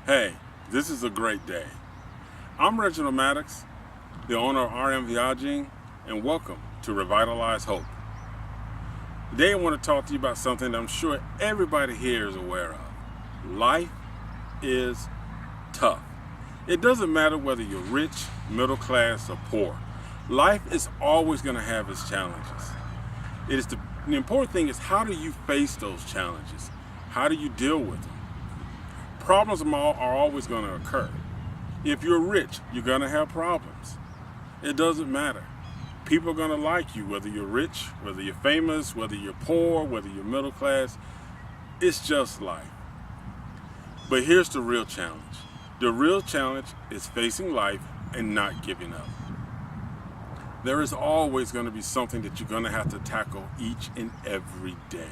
Hey, this is a great day. I'm Reginald Maddox, the owner of RM Viaging, and welcome to Revitalize Hope. Today I want to talk to you about something that I'm sure everybody here is aware of. Life is tough. It doesn't matter whether you're rich, middle class, or poor. Life is always going to have its challenges. The important thing is, how do you face those challenges? How do you deal with them? Problems are always going to occur. If you're rich, you're going to have problems. It doesn't matter. People are going to like you, whether you're rich, whether you're famous, whether you're poor, whether you're middle class. It's just life. But here's the real challenge. The real challenge is facing life and not giving up. There is always going to be something that you're going to have to tackle each and every day.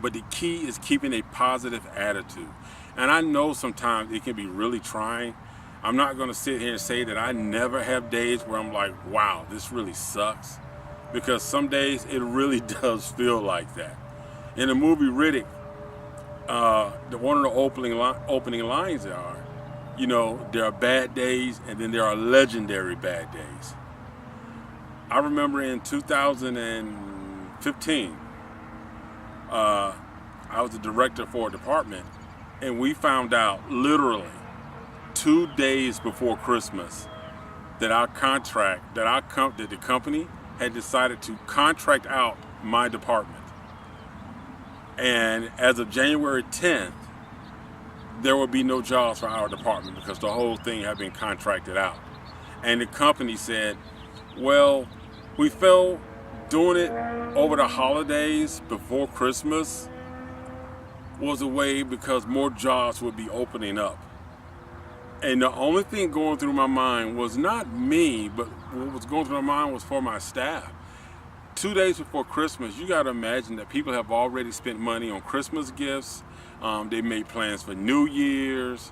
But the key is keeping a positive attitude. And I know sometimes it can be really trying. I'm not going to sit here and say that I never have days where I'm like, wow, this really sucks. Because some days it really does feel like that. In the movie Riddick, one of the opening lines are, there are bad days and then there are legendary bad days. I remember in 2015, I was the director for a department, and we found out literally 2 days before Christmas that the company had decided to contract out my department. And as of January 10th, there would be no jobs for our department because the whole thing had been contracted out. And the company said, well, we felt doing it over the holidays before Christmas was a way because more jobs would be opening up. And the only thing going through my mind was not me, but what was going through my mind was for my staff. 2 days before Christmas, you got to imagine that people have already spent money on Christmas gifts. They made plans for New Year's.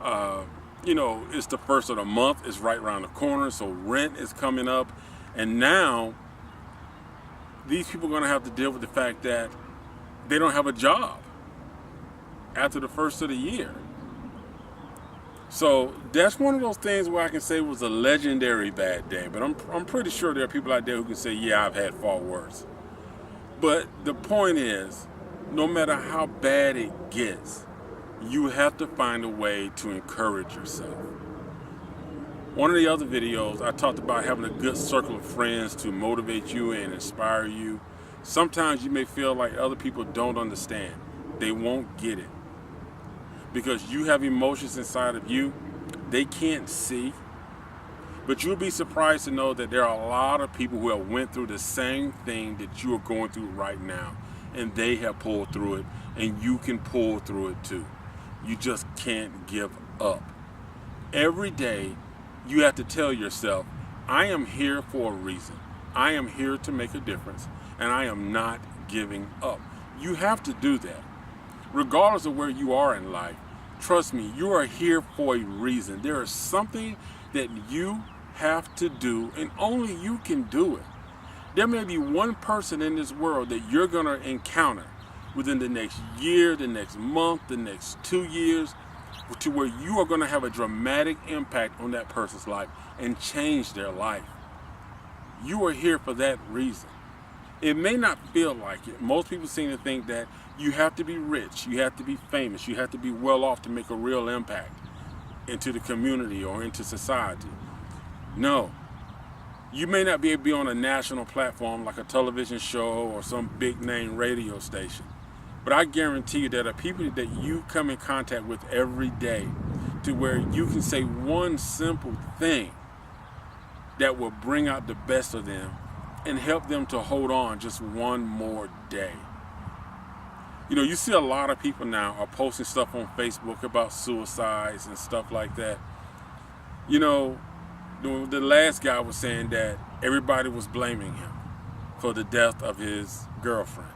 It's the first of the month. It's right around the corner, so rent is coming up. And now, these people are going to have to deal with the fact that they don't have a job after the first of the year. So that's one of those things where I can say it was a legendary bad day. But I'm pretty sure there are people out there who can say, yeah, I've had far worse. But the point is, no matter how bad it gets, you have to find a way to encourage yourself. One of the other videos, I talked about having a good circle of friends to motivate you and inspire you. Sometimes you may feel like other people don't understand. They won't get it. Because you have emotions inside of you they can't see. But you'll be surprised to know that there are a lot of people who have went through the same thing that you are going through right now. And they have pulled through it. And you can pull through it too. You just can't give up. Every day, you have to tell yourself, I am here for a reason. I am here to make a difference, and I am not giving up. You have to do that. Regardless of where you are in life, trust me, you are here for a reason. There is something that you have to do, and only you can do it. There may be one person in this world that you're going to encounter within the next year, the next month, the next 2 years, to where you are going to have a dramatic impact on that person's life and change their life. You are here for that reason. It may not feel like it. Most people seem to think that you have to be rich, you have to be famous, you have to be well off to make a real impact into the community or into society. No. You may not be able to be on a national platform like a television show or some big name radio station. But I guarantee you there are people that you come in contact with every day to where you can say one simple thing that will bring out the best of them and help them to hold on just one more day. You see a lot of people now are posting stuff on Facebook about suicides and stuff like that. The last guy was saying that everybody was blaming him for the death of his girlfriend.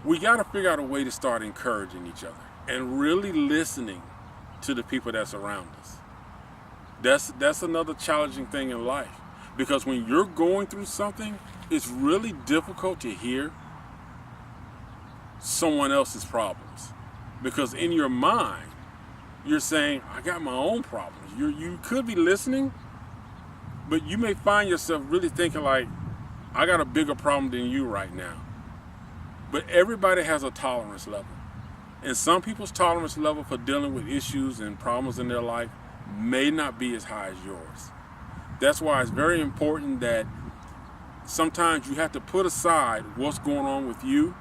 We got to figure out a way to start encouraging each other and really listening to the people that's around us. That's another challenging thing in life, because when you're going through something, it's really difficult to hear someone else's problems. Because in your mind, you're saying, I got my own problems. You could be listening, but you may find yourself really thinking like, I got a bigger problem than you right now. But everybody has a tolerance level. And some people's tolerance level for dealing with issues and problems in their life may not be as high as yours. That's why it's very important that sometimes you have to put aside what's going on with you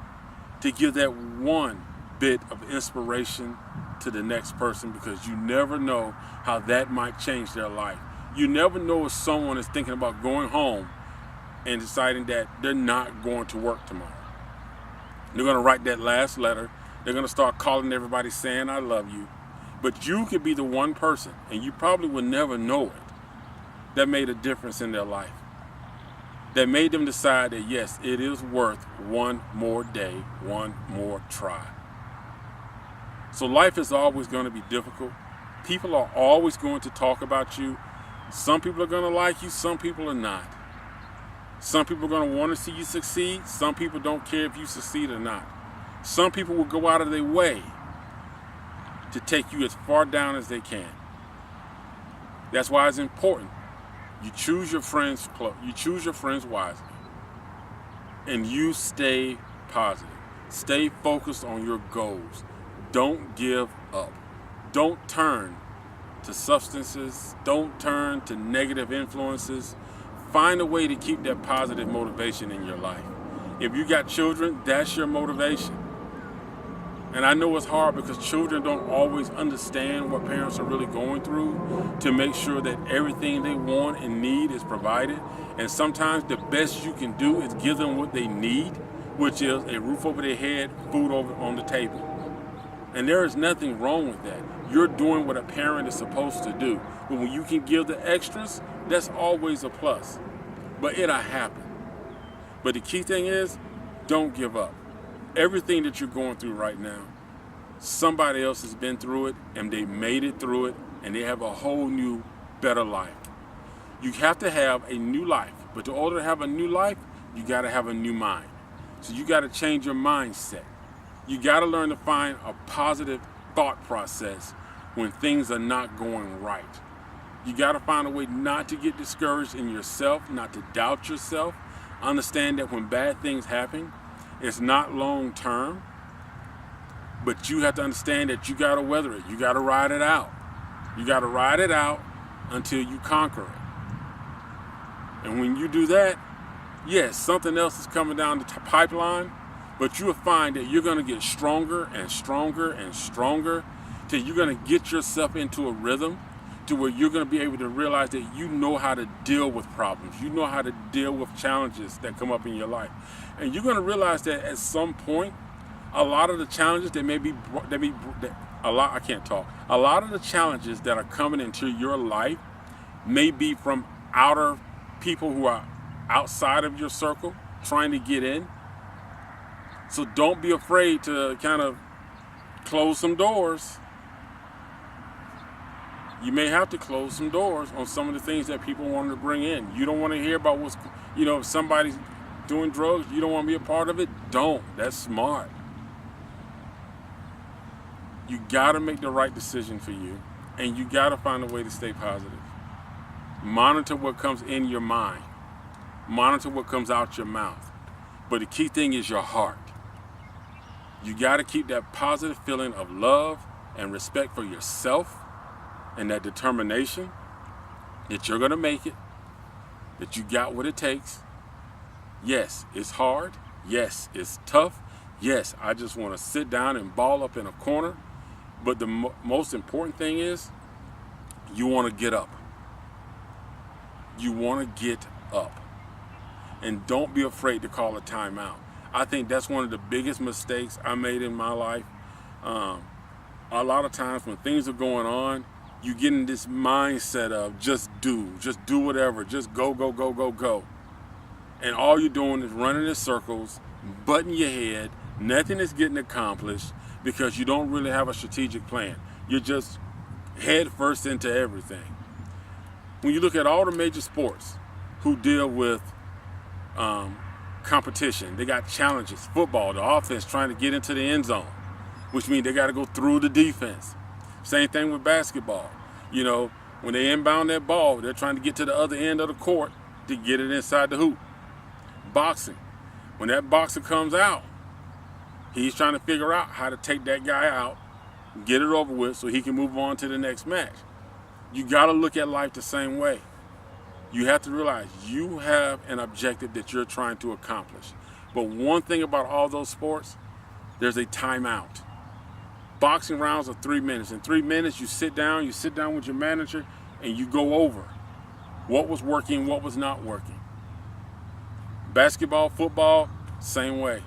to give that one bit of inspiration to the next person, because you never know how that might change their life. You never know if someone is thinking about going home and deciding that they're not going to work tomorrow. They're going to write that last letter. They're going to start calling everybody saying, I love you. But you could be the one person, and you probably will never know it, that made a difference in their life. That made them decide that, yes, it is worth one more day, one more try. So life is always going to be difficult. People are always going to talk about you. Some people are going to like you, some people are not. Some people are going to want to see you succeed. Some people don't care if you succeed or not. Some people will go out of their way to take you as far down as they can. That's why it's important. You choose your friends you choose your friends wisely. And you stay positive. Stay focused on your goals. Don't give up. Don't turn to substances. Don't turn to negative influences. Find a way to keep that positive motivation in your life. If you got children, that's your motivation. And I know it's hard because children don't always understand what parents are really going through to make sure that everything they want and need is provided. And sometimes the best you can do is give them what they need, which is a roof over their head, food on the table. And there is nothing wrong with that. You're doing what a parent is supposed to do. But when you can give the extras, that's always a plus. But it'll happen. But the key thing is, don't give up. Everything that you're going through right now, somebody else has been through it, and they made it through it, and they have a whole new, better life. You have to have a new life. But in order to have a new life, you got to have a new mind. So you got to change your mindset. You got to learn to find a positive thought process when things are not going right. You got to find a way not to get discouraged in yourself, not to doubt yourself. Understand that when bad things happen, it's not long term, but you have to understand that you got to weather it. You got to ride it out. You got to ride it out until you conquer it. And when you do that, yes, something else is coming down the pipeline, but you will find that you're going to get stronger and stronger and stronger till you're going to get yourself into a rhythm to where you're going to be able to realize that you know how to deal with problems. You know how to deal with challenges that come up in your life. And you're going to realize that at some point, a lot of the challenges a lot of the challenges that are coming into your life may be from outer people who are outside of your circle trying to get in. So don't be afraid to kind of close some doors. You may have to close some doors on some of the things that people want to bring in. You don't want to hear about if somebody's doing drugs, you don't want to be a part of it. Don't. That's smart. You got to make the right decision for you, and you got to find a way to stay positive. Monitor what comes in your mind. Monitor what comes out your mouth. But the key thing is your heart. You got to keep that positive feeling of love and respect for yourself and that determination that you're going to make it, that you got what it takes. Yes, it's hard. Yes, it's tough. Yes, I just want to sit down and ball up in a corner. But the most important thing is you want to get up. You want to get up. And don't be afraid to call a timeout. I think that's one of the biggest mistakes I made in my life. A lot of times when things are going on, you get in this mindset of just do whatever, just go. And all you're doing is running in circles, butting your head, nothing is getting accomplished because you don't really have a strategic plan. You're just head first into everything. When you look at all the major sports who deal with competition, they got challenges. Football, the offense trying to get into the end zone. which means they got to go through the defense. Same thing with basketball. You know, when they inbound that ball, they're trying to get to the other end of the court to get it inside the hoop. Boxing, when that boxer comes out, he's trying to figure out how to take that guy out, get it over with so he can move on to the next match. You got to look at life the same way. You have to realize you have an objective that you're trying to accomplish. But one thing about all those sports, there's a timeout. Boxing rounds are 3 minutes. In 3 minutes, you sit down with your manager, and you go over what was working, what was not working. Basketball, football, same way.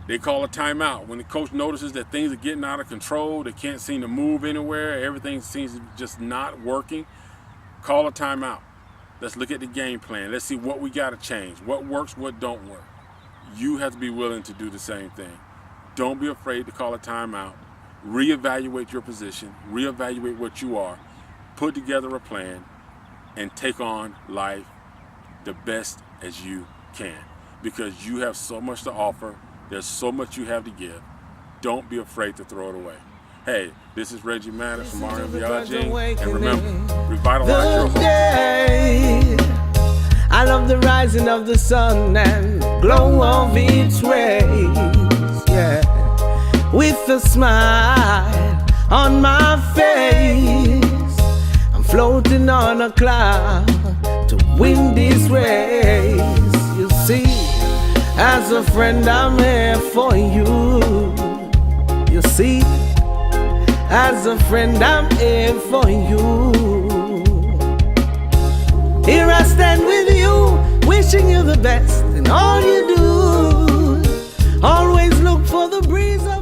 They call a timeout. When the coach notices that things are getting out of control, they can't seem to move anywhere, everything seems to just not working, call a timeout. Let's look at the game plan. Let's see what we got to change, what works, what don't work. You have to be willing to do the same thing. Don't be afraid to call a timeout. Reevaluate your position, reevaluate what you are, put together a plan, and take on life the best as you can. Because you have so much to offer, there's so much you have to give. Don't be afraid to throw it away. Hey, this is Reggie Matters from RMBRG, and remember, revitalize your hope. I love the rising of the sun and glow of its rays, yeah. With a smile on my face, I'm floating on a cloud to win these race. You see, as a friend I'm here for you. You see, as a friend I'm here for you. Here I stand with you, wishing you the best in all you do. Always look for the breeze of